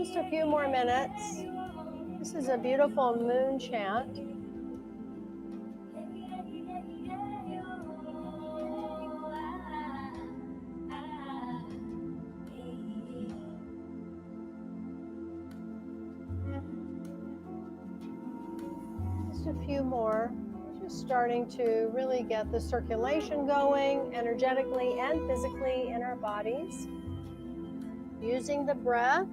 Just a few more minutes. This is a beautiful moon chant. Just a few more. We're just starting to really get the circulation going energetically and physically in our bodies. Using the breath.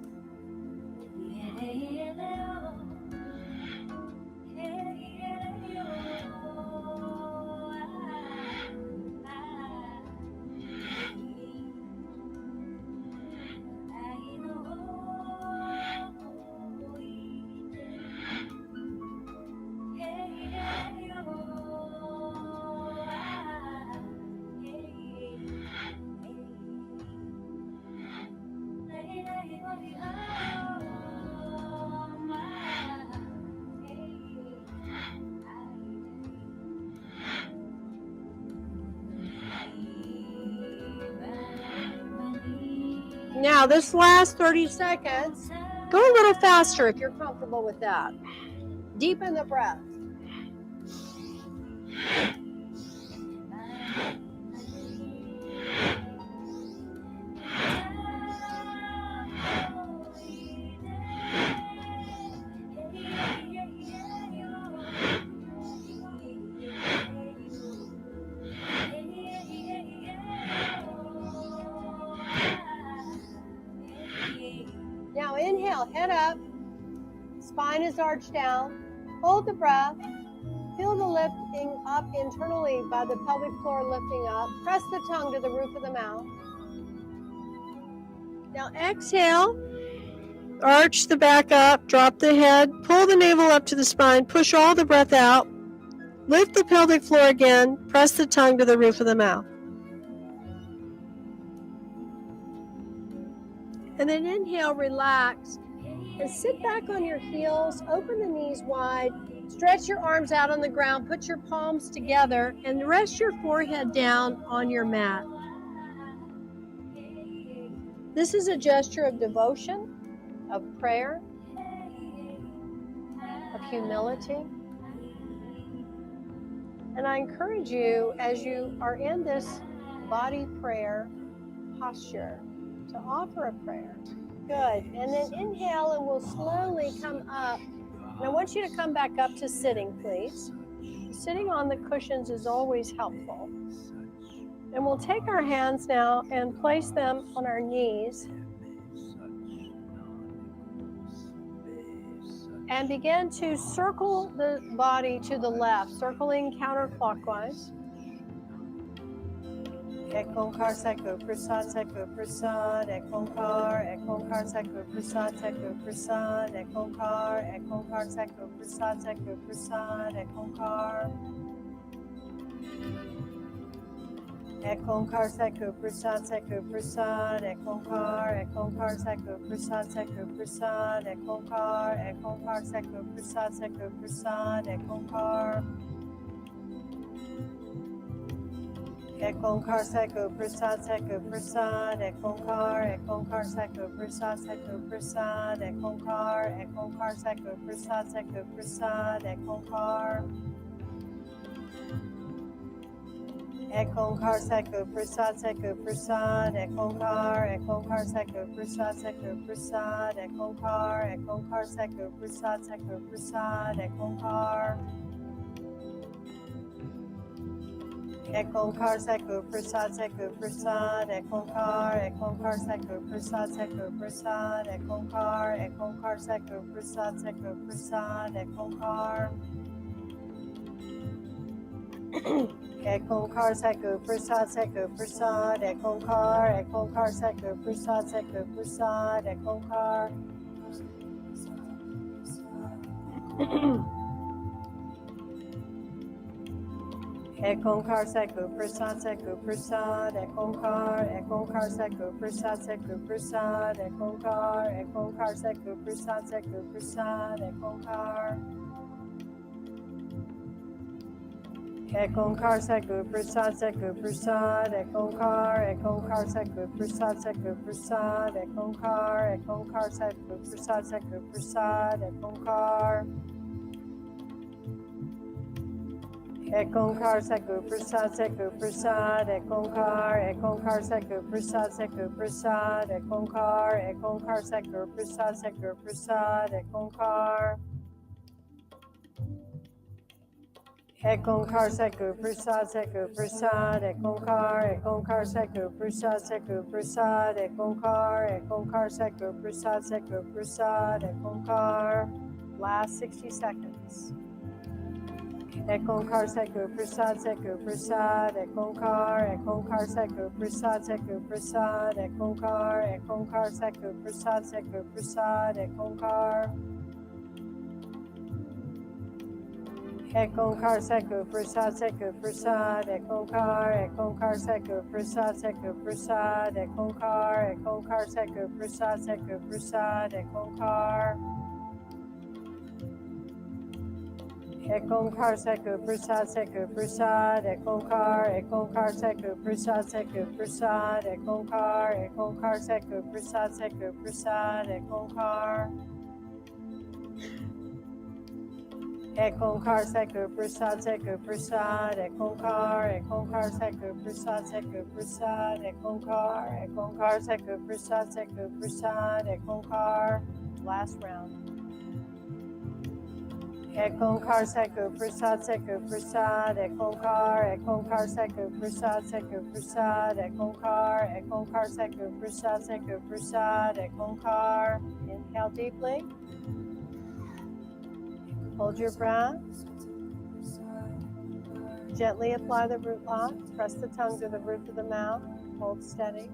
Now, this last 30 seconds, go a little faster if you're comfortable with that. Deepen the breath. Now inhale, head up, spine is arched down, hold the breath, feel the lifting up internally by the pelvic floor lifting up, press the tongue to the roof of the mouth. Now exhale, arch the back up, drop the head, pull the navel up to the spine, push all the breath out, lift the pelvic floor again, press the tongue to the roof of the mouth. And then inhale, relax, and sit back on your heels, open the knees wide, stretch your arms out on the ground, put your palms together, and rest your forehead down on your mat. This is a gesture of devotion, of prayer, of humility. And I encourage you, as you are in this body prayer posture, to offer a prayer. Good. And then inhale, and we'll slowly come up. And I want you to come back up to sitting, please. Sitting on the cushions is always helpful. And we'll take our hands now and place them on our knees. And begin to circle the body to the left, circling counterclockwise. Ek Onkar Seko Prasad Seko Prasad, Ek Onkar Seko Prasad Seko Prasad, Ek Onkar Seko Prasad Seko Prasad, Ek Onkar. Ek Onkar Seko Prasad Seko Prasad, Ek Onkar Seko Prasad Seko Prasad, Ek Onkar Seko Prasad Seko Prasad, Ek Onkar. Ek Onkar Seko Prasad Seko Prasad, Ek Onkar Seko Prasad Seko Prasad, Ek Onkar Seko Prasad Seko Prasad, Ek Onkar. Ek Onkar Seko Prasad Seko Prasad, Ek Onkar Seko Prasad Seko Prasad, Ek Onkar Seko Prasad Seko Prasad, Ek Onkar. Ek Onkar Seko Prasad Seko Prasad, Ek Onkar Seko Prasad Seko Prasad, Ek Onkar Seko Prasad Seko Prasad, Ek Onkar. Ek Onkar Seko Prasad Seko Prasad, Ek Onkar Seko Prasad Seko Prasad, Ek Onkar. Ek Onkar Seko Prasad Seko Prasad, Ek Onkar Seko Prasad Seko Prasad, Ek Onkar Seko Prasad Seko Prasad, Ek Onkar. Ek Onkar Satguru Prasad Satguru Prasad, Ek Onkar Satguru Prasad Satguru Prasad, Ek Onkar Satguru Prasad Satguru Prasad, Ek Onkar Satguru Prasad Satguru Prasad, Ek Onkar Satguru Prasad Satguru Prasad, Ek Onkar Satguru Prasad Satguru Prasad, Ek Onkar Satguru Prasad Satguru Prasad, Ek Onkar Satguru Prasad Satguru Prasad, Ek Onkar Satguru Prasad Satguru Prasad, Ek Onkar. Last 60 seconds. Ek Onkar Satguru Prasad Satguru Prasad, Ek Onkar Satguru Prasad Satguru Prasad, Ek Onkar Satguru Prasad Satguru Prasad, Ek Onkar. Ek Onkar Satguru Prasad Satguru Prasad, Ek Onkar Satguru Prasad Satguru Prasad, Ek Onkar Satguru Prasad Satguru Prasad, Ek Onkar. Ek Onkar Satguru Prasad Satguru Prasad, Ek Onkar Satguru Prasad Satguru Prasad, Ek Onkar Satguru Prasad Satguru Prasad, Ek Onkar. Ek Onkar Satguru Prasad Satguru Prasad, Ek Onkar Satguru Prasad Satguru Prasad, Ek Onkar Satguru Prasad Satguru Prasad, Ek Onkar. Last round. Ek Onkar Satguru Prasad Satguru Prasad, Ek Onkar Satguru Prasad Satguru Prasad, Ek Onkar Satguru Prasad Satguru Prasad, Ek Onkar. Inhale deeply. Hold your breath. Gently apply the root lock. Press the tongue to the roof of the mouth. Hold steady.